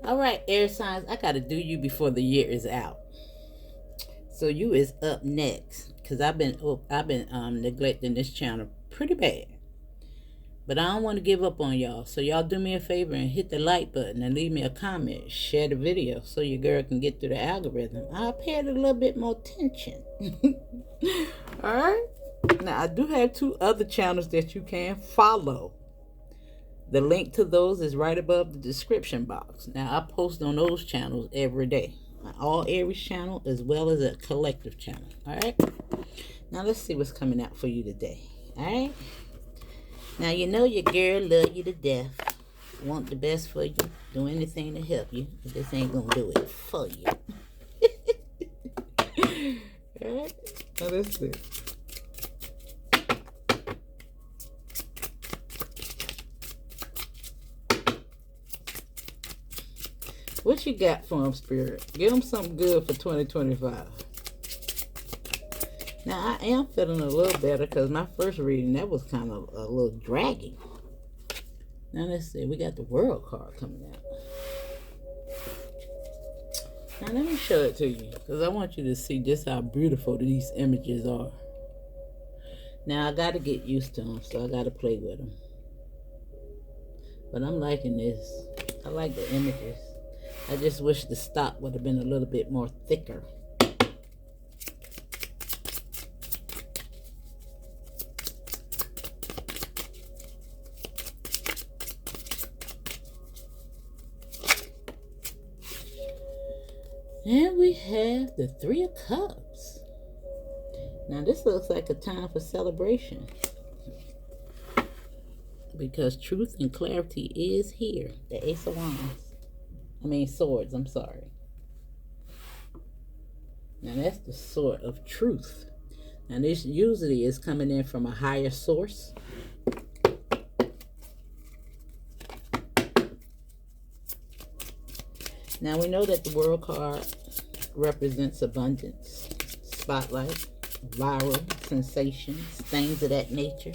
All right, air signs, I gotta do you before the year is out. So you is up next, cause I've been neglecting this channel pretty bad. But I don't want to give up on y'all. So y'all do me a favor and hit the like button and leave me a comment. Share the video so your girl can get through the algorithm. I'll pay it a little bit more attention. Alright? Now I do have 2 other channels that you can follow. The link to those is right above the description box. Now I post on those channels every day. All Aries channel as well as a collective channel. Alright? Now let's see what's coming out for you today. Alright? Now, you know your girl love you to death. Want the best for you. Do anything to help you. But this ain't gonna do it for you. Alright? Now, let's see. What you got for him, Spirit? Give him something good for 2025. Now, I am feeling a little better because my first reading, that was kind of a little draggy. Now, let's see. We got the World card coming out. Now, let me show it to you because I want you to see just how beautiful these images are. Now, I got to get used to them, so I got to play with them. But I'm liking this. I like the images. I just wish the stock would have been a little bit more thicker. And we have the 3 of Cups. Now this looks like a time for celebration. Because truth and clarity is here. The Ace of Swords, I'm sorry. Now that's the sword of truth. Now this usually is coming in from a higher source. Now we know that the World card represents abundance, spotlight, viral, sensations, things of that nature.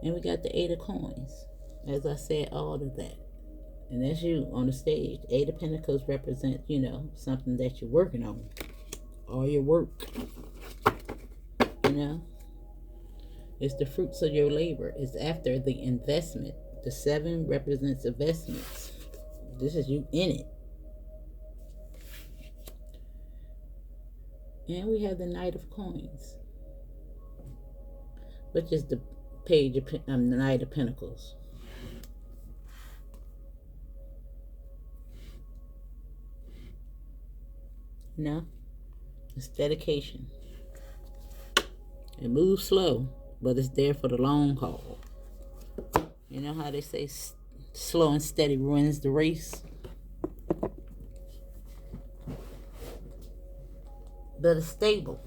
And we got the 8 of Coins. As I said, all of that. And that's you on the stage. 8 of Pentacles represent, something that you're working on. All your work. It's the fruits of your labor. It's after the investment. The 7 represents investments. This is you in it. And we have the Knight of Coins, which is the page of the Knight of Pentacles. It's dedication. It moves slow, but it's there for the long haul. You know how they say slow and steady wins the race? But it's stable.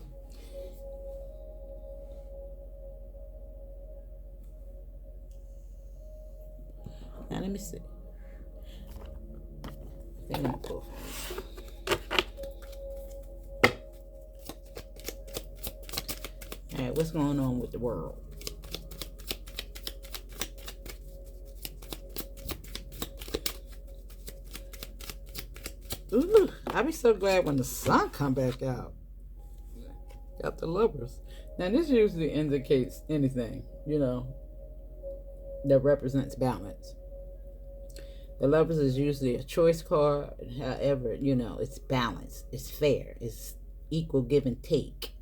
Now let me see. I think I'm gonna pull. Alright, what's going on with the world? Ooh, I be so glad when the sun come back out. Got the Lovers. Now this usually indicates anything, that represents balance. The Lovers is usually a choice card. However, it's balanced. It's fair. It's equal give and take.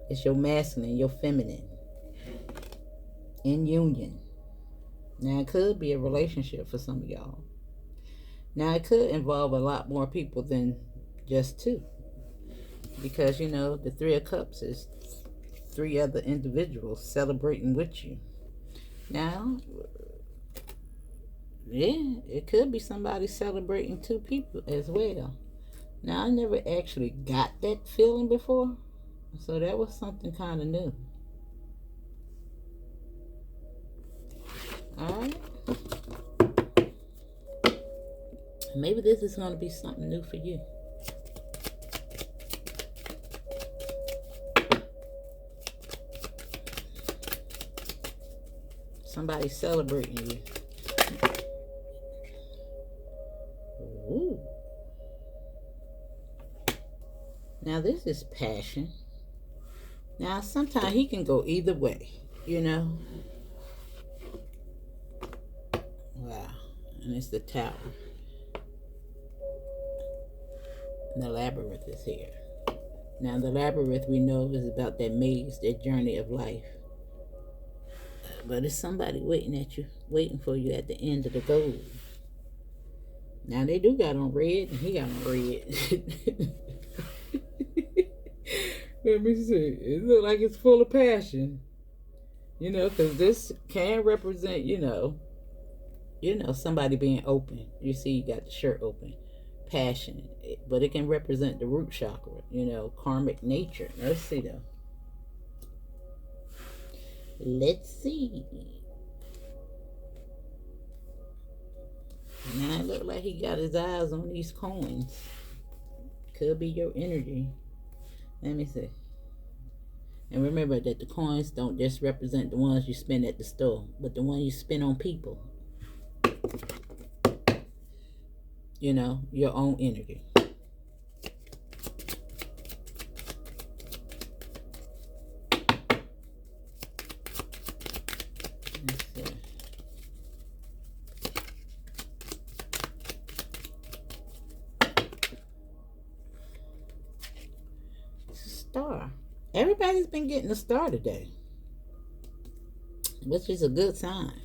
It's your masculine, your feminine. In union. Now it could be a relationship for some of y'all. Now it could involve a lot more people than just 2. Because, the 3 of Cups is 3 other individuals celebrating with you. Now, yeah, it could be somebody celebrating 2 people as well. Now, I never actually got that feeling before. So that was something kind of new. Alright. Maybe this is going to be something new for you. Somebody celebrating you. Ooh. Now this is passion. Now sometimes he can go either way, you know. Wow. And it's the tower. And the labyrinth is here. Now the labyrinth we know is about that maze, that journey of life. But it's somebody waiting at you, waiting for you at the end of the goal. Now they do got on red, and he got on red. Let me see. It look like it's full of passion. You know, because this can represent, somebody being open. You see, you got the shirt open. Passion. But it can represent the root chakra, karmic nature. Let's see, though. Let's see. Now it look like he got his eyes on these coins. Could be your energy. Let me see. And remember that the coins don't just represent the ones you spend at the store, but the ones you spend on people. Your own energy. Star. Everybody's been getting a star today, which is a good sign.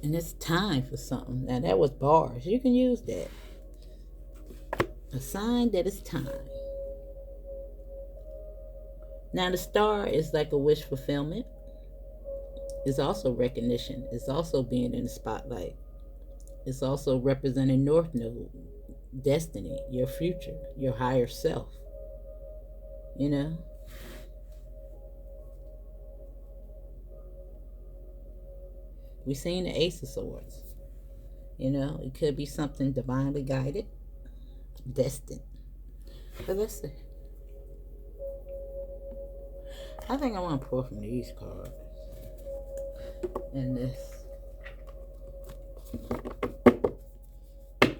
And it's time for something. Now that was bars. You can use that. A sign that it's time. Now the star is like a wish fulfillment. It's also recognition. It's also being in the spotlight. It's also representing North Node, destiny, your future, your higher self. We've seen the Ace of Swords. It could be something divinely guided, destined. But let's see. I think I want to pull from these cards. And this.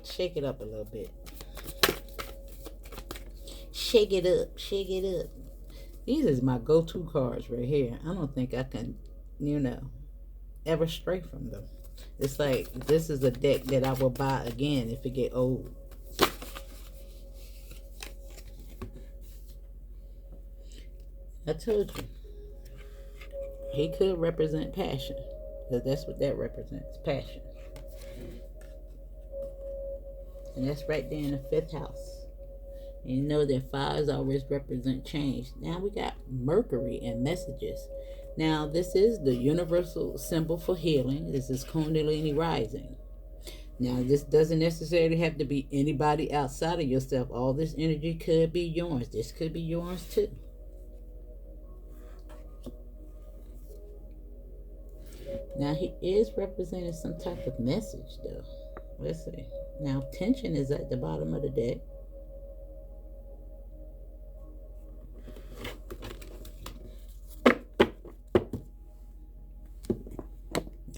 Shake it up a little bit. Shake it up. Shake it up. These is my go-to cards right here. I don't think I can, ever stray from them. It's like this is a deck that I will buy again if it get old. I told you. He could represent passion. Because that's what that represents. Passion. And that's right there in the 5th house. And you know that fires always represent change. Now we got Mercury and messages. Now this is the universal symbol for healing. This is Kundalini rising. Now this doesn't necessarily have to be anybody outside of yourself. All this energy could be yours. This could be yours too. Now he is representing some type of message though. Let's see. Now tension is at the bottom of the deck.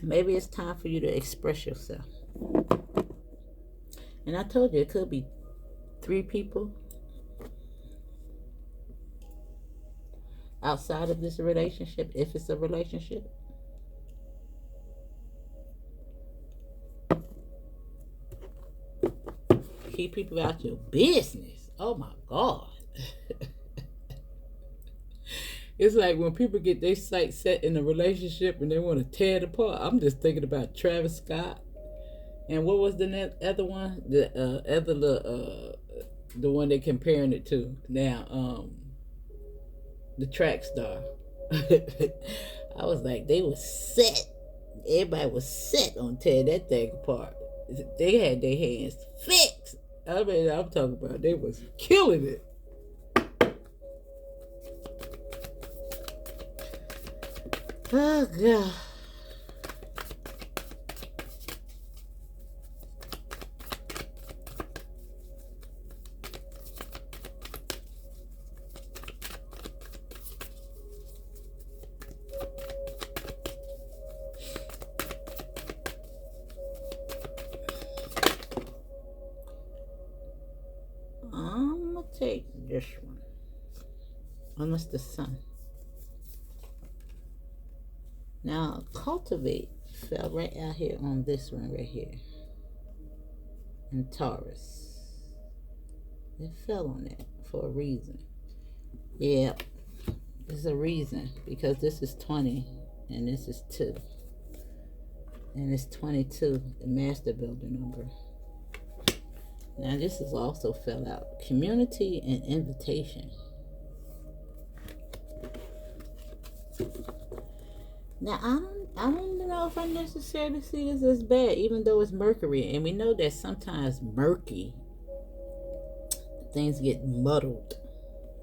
Maybe it's time for you to express yourself. And I told you it could be 3 people outside of this relationship, if it's a relationship. Keep people out your business. Oh my God. It's like when people get their sights set in a relationship and they want to tear it apart. I'm just thinking about Travis Scott. And what was the other one? The one they're comparing it to now. The track star. I was like, they were set. Everybody was set on tearing that thing apart. They had their hands fixed. I mean, I'm talking about they was killing it. Oh, God. take this one. Unless the sun. Now, cultivate fell right out here on this one right here. And Taurus. It fell on it for a reason. Yep. There's a reason. Because this is 20 and this is 2. And it's 22, the master builder number. Now this is also fell out. Community and invitation. Now I don't know if I necessarily see this as bad, even though it's Mercury, and we know that sometimes murky things get muddled.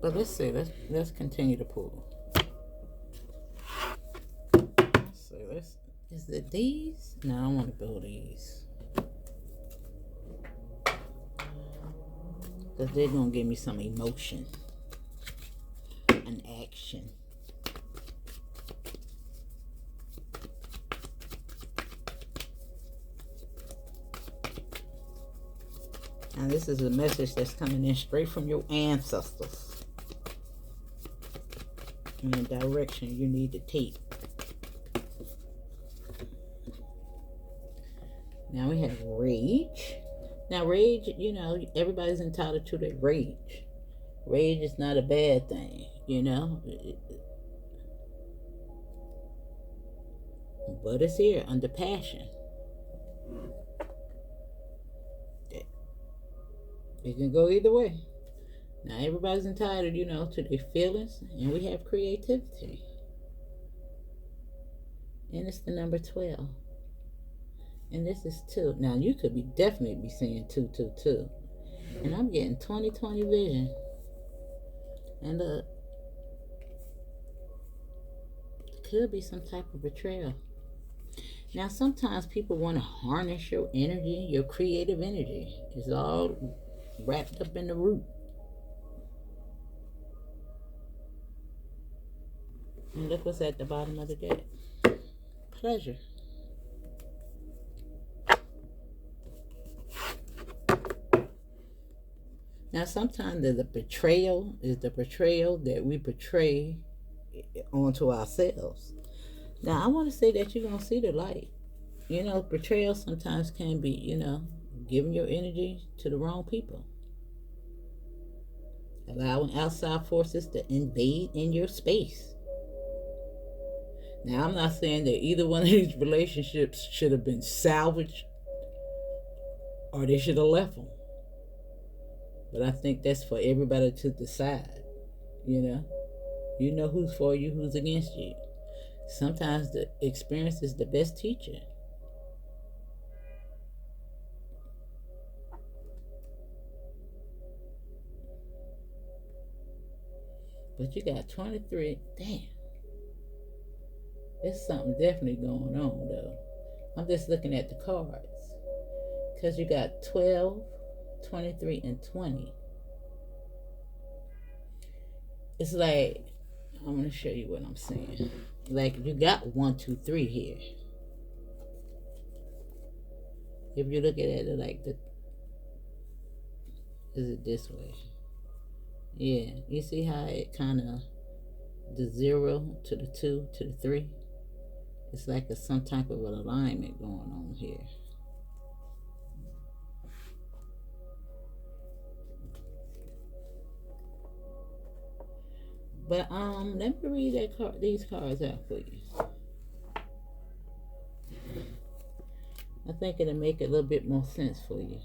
But let's see. Let's continue to pull. Let's see. Is it these? No, I don't want to build these. Because they're going to give me some emotion. An action. Now this is a message that's coming in straight from your ancestors. In the direction you need to take. Now we have rage. Now rage, you know, everybody's entitled to their rage. Rage is not a bad thing, you know. But it's here under passion. It can go either way. Now everybody's entitled, you know, to their feelings, and we have creativity. And it's the number 12. And this is 2. Now you could be definitely seeing 2, 2, 2. And I'm getting 20/20 vision. And could be some type of betrayal. Now sometimes people want to harness your energy, your creative energy. It's all wrapped up in the root. And look what's at the bottom of the deck. Pleasure. Now sometimes the betrayal is the betrayal that we betray onto ourselves. Now I want to say that you're going to see the light. You know, betrayal sometimes can be, you know, giving your energy to the wrong people. Allowing outside forces to invade in your space. Now I'm not saying that either one of these relationships should have been salvaged or they should have left them. But I think that's for everybody to decide, you know. You know who's for you, who's against you. Sometimes the experience is the best teacher. But you got 23. Damn. There's something definitely going on, though. I'm just looking at the cards. Because you got 12, 23, and 20. It's like, I'm going to show you what I'm saying. Like, you got 1, 2, 3 here. If you look at it like is it this way? Yeah, you see how it kind of, the 0 to the 2 to the 3? It's like some type of an alignment going on here. But let me read these cards out for you. I think it'll make a little bit more sense for you.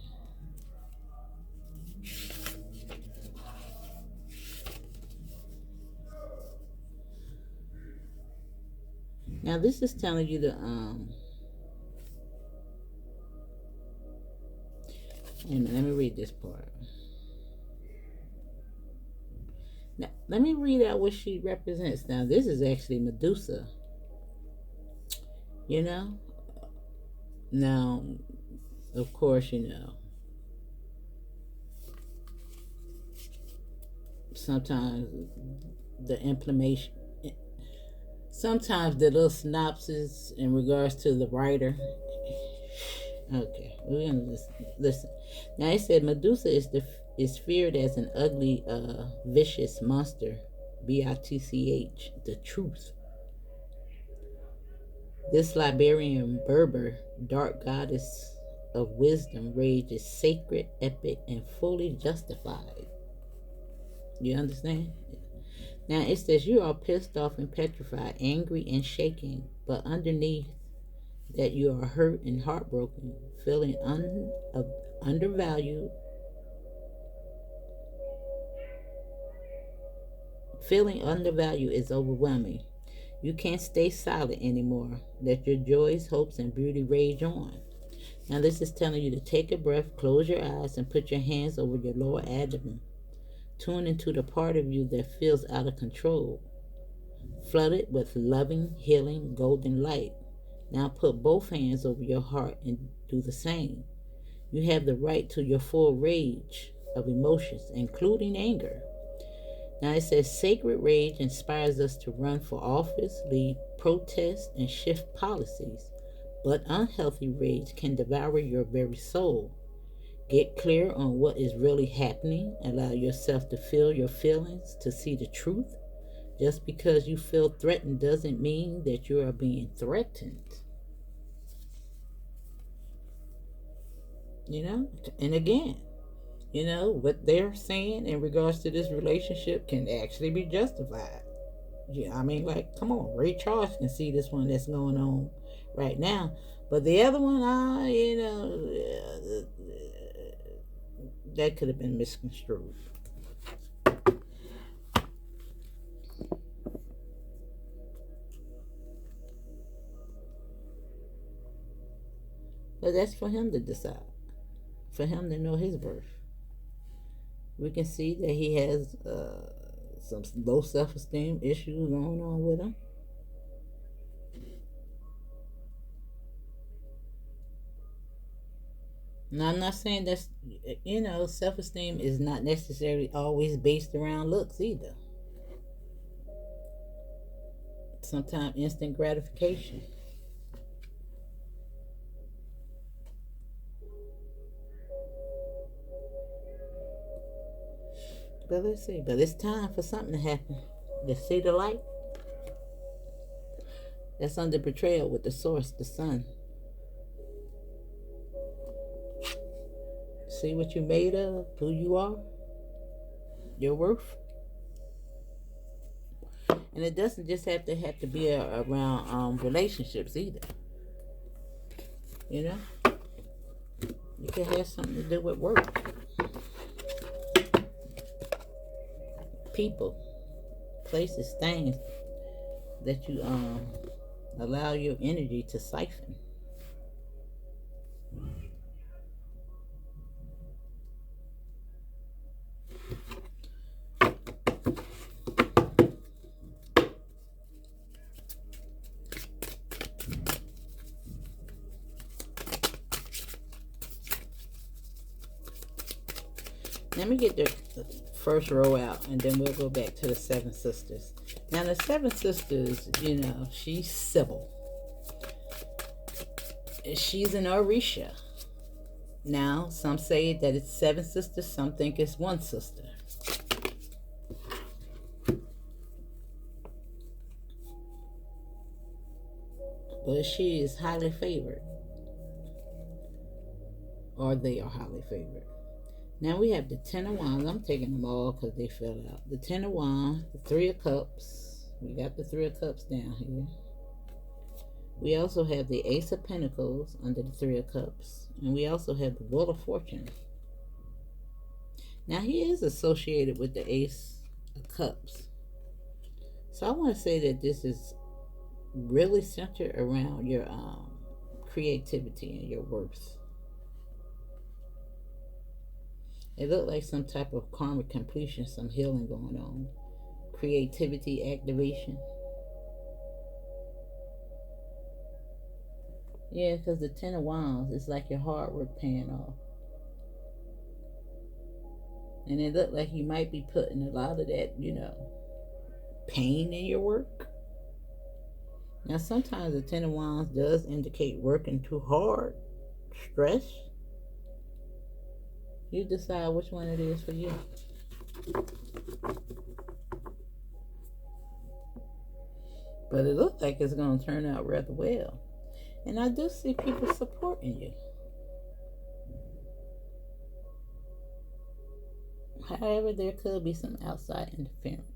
Now this is telling you to let me read this part. Now, let me read out what she represents. Now, this is actually Medusa. You know? Now, of course, you know. Sometimes the implementation, sometimes the little synopsis in regards to the writer, Okay, we're gonna listen. Now it said Medusa is feared as an ugly, vicious monster. Bitch, the truth. This Liberian Berber, dark goddess of wisdom, rage is sacred, epic, and fully justified. You understand? Now it says you are pissed off and petrified, angry and shaking, but underneath that you are hurt and heartbroken, feeling undervalued. Feeling undervalued is overwhelming. You can't stay silent anymore. Let your joys, hopes, and beauty rage on. Now, this is telling you to take a breath, close your eyes, and put your hands over your lower abdomen. Tune into the part of you that feels out of control, flooded with loving, healing, golden light. Now, put both hands over your heart and do the same. You have the right to your full rage of emotions, including anger. Now it says sacred rage inspires us to run for office, lead protests, and shift policies. But unhealthy rage can devour your very soul. Get clear on what is really happening. Allow yourself to feel your feelings, to see the truth. Just because you feel threatened doesn't mean that you are being threatened. You know? And again, what they're saying in regards to this relationship can actually be justified. Yeah, I mean, like, come on, Ray Charles can see this one that's going on right now, but the other one, that could have been misconstrued. But that's for him to decide, for him to know his worth. We can see that he has some low self-esteem issues going on with him. Now, I'm not saying that's, self-esteem is not necessarily always based around looks either. Sometimes instant gratification. But let's see. But it's time for something to happen. You see the light? That's under betrayal with the source, the sun. See what you made of, who you are, your worth. And it doesn't just have to be around relationships either. You know, you can have something to do with work, people, places, things that you allow your energy to siphon. Let me get the first row out, and then we'll go back to the seven sisters. Now, the seven sisters, she's Sybil. She's an Orisha. Now, some say that it's seven sisters, some think it's one sister. But she is highly favored, or they are highly favored. Now we have the Ten of Wands. I'm taking them all because they fell out. The Ten of Wands, the Three of Cups. We got the Three of Cups down here. We also have the Ace of Pentacles under the Three of Cups. And we also have the Wheel of Fortune. Now he is associated with the Ace of Cups. So I want to say that this is really centered around your creativity and your worth. It looked like some type of karmic completion, some healing going on. Creativity activation. Yeah, because the Ten of Wands is like your hard work paying off. And it looked like you might be putting a lot of that, pain in your work. Now, sometimes the Ten of Wands does indicate working too hard stress. You decide which one it is for you. But it looks like it's going to turn out rather well. And I do see people supporting you. However, there could be some outside interference.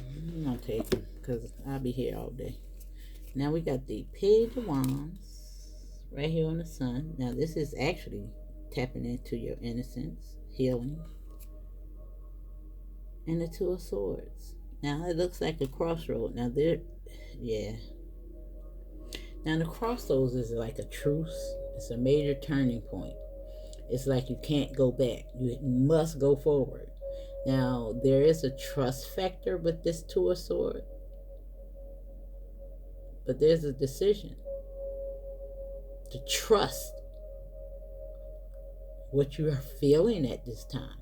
I'm not taking because I'll be here all day. Now we got the Page of Wands right here on the sun. Now this is actually tapping into your innocence, healing, and the Two of Swords. Now it looks like a crossroad. Now there, yeah. Now the crossroads is like a truce. It's a major turning point. It's like you can't go back. You must go forward. Now there is a trust factor with this Two of Swords, but there's a decision to trust what you are feeling at this time.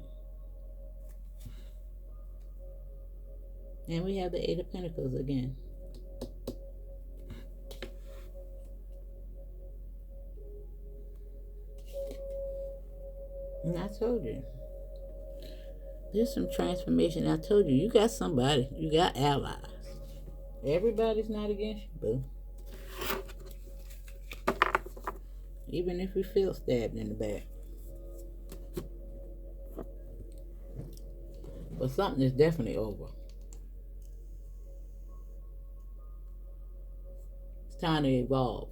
And we have the Eight of Pentacles again. And I told you, there's some transformation. I told you, you got somebody, you got allies. Everybody's not against you, boo. Even if you feel stabbed in the back. But something is definitely over. It's time to evolve.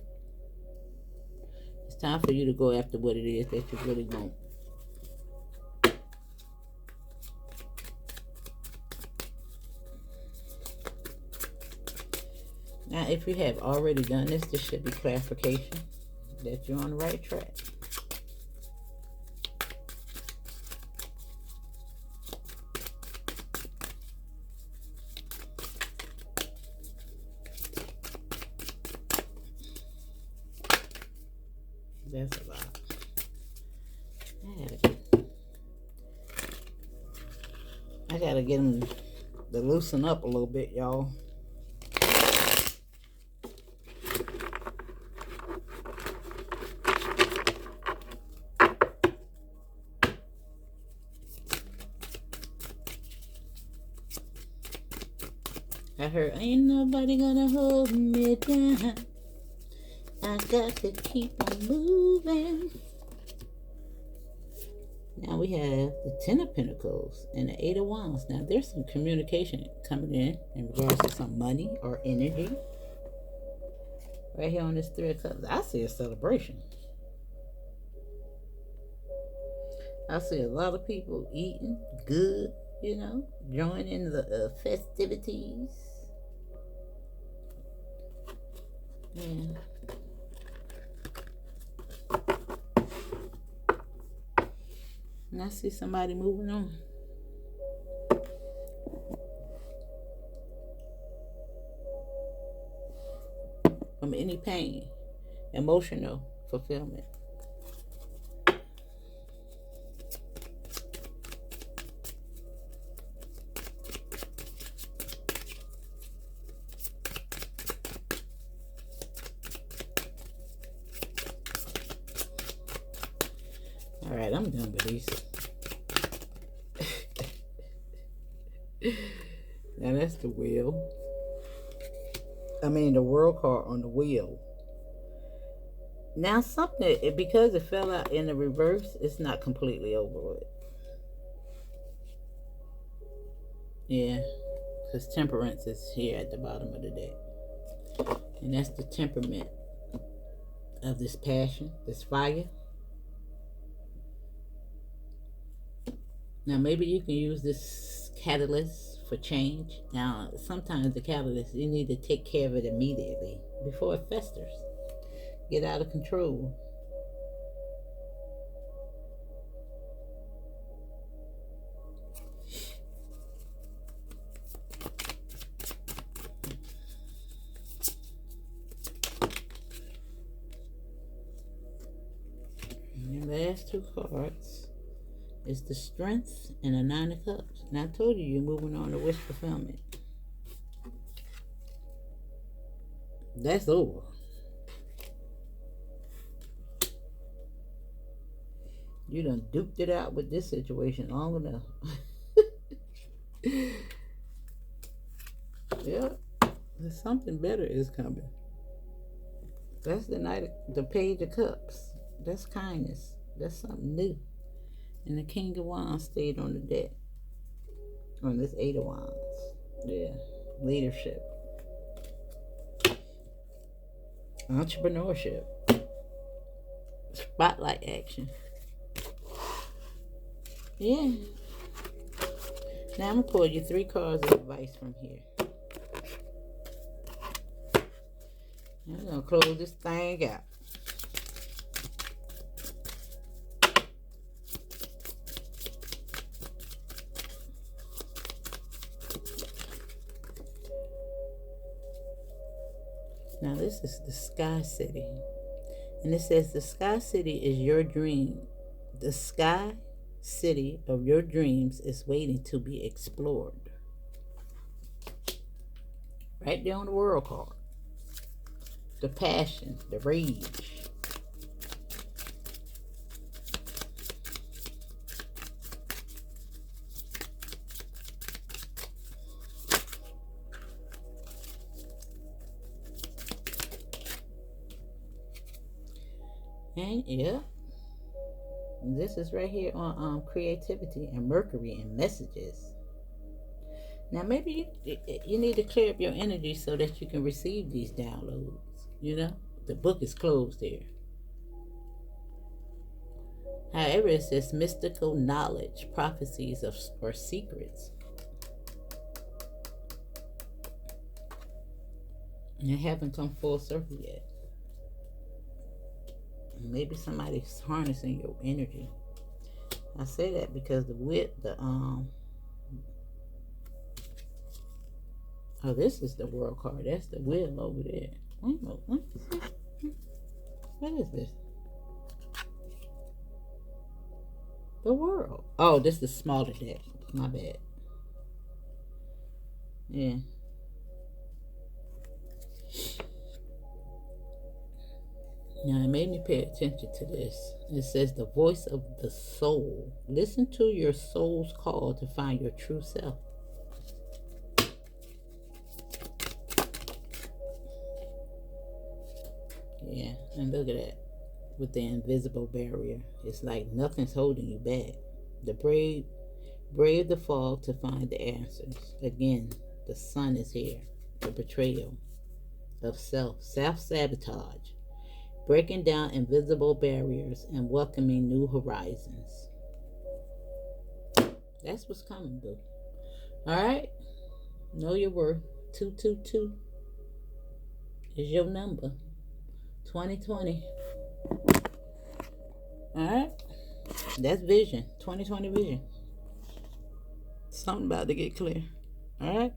It's time for you to go after what it is that you really want. Now, if you have already done this, this should be clarification that you're on the right track. That's a lot. I gotta get them to loosen up a little bit, y'all. I heard, ain't nobody gonna hold me down. I got to keep on moving. Now we have the Ten of Pentacles and the Eight of Wands. Now there's some communication coming in regards to some money or energy. Right here on this Three of Cups, I see a celebration. I see a lot of people eating good, you know, joining the festivities. Yeah. And I see somebody moving on. From any pain, emotional fulfillment. All right, I'm done with these. Now that's the wheel. I mean the world card on the wheel. Now something, because it fell out in the reverse, it's not completely over with. Yeah, because temperance is here at the bottom of the deck. And that's the temperament of this passion, this fire. Now maybe you can use this catalyst for change. Now sometimes the catalyst, you need to take care of it immediately before it festers. Get out of control. Last two cards is the Strength and the Nine of Cups. And I told you you're moving on to wish fulfillment. That's over. You done duped it out with this situation long enough. Yep. Something better is coming. That's the Page of Cups. That's kindness. That's something new. And the King of Wands stayed on the deck. On this Eight of Wands. Yeah. Leadership. Entrepreneurship. Spotlight action. Yeah. Now I'm going to pull you 3 cards of advice from here. I'm going to close this thing out. Now this is the Sky City. And it says the Sky City is your dream. The Sky City of your dreams is waiting to be explored. Right there on the World card. The passion, the rage. And yeah, this is right here on creativity and Mercury and messages. Now maybe you need to clear up your energy so that you can receive these downloads. You know, the book is closed here. However, it says mystical knowledge, prophecies or secrets. And they haven't come full circle yet. Maybe somebody's harnessing your energy. I say that because oh, this is the World card. That's the wheel over there. Wait a minute. Let me see. What is this? The World. Oh, this is the smaller deck. My bad. Yeah. Now, it made me pay attention to this. It says the voice of the soul. Listen to your soul's call to find your true self. Yeah, and look at that. With the invisible barrier. It's like nothing's holding you back. The brave the fog to find the answers. Again, the sun is here. The betrayal of self-sabotage. Breaking down invisible barriers and welcoming new horizons. That's what's coming, boo. Alright? Know your worth. 222 is your number. 2020. Alright? That's vision. 2020 vision. Something about to get clear. Alright?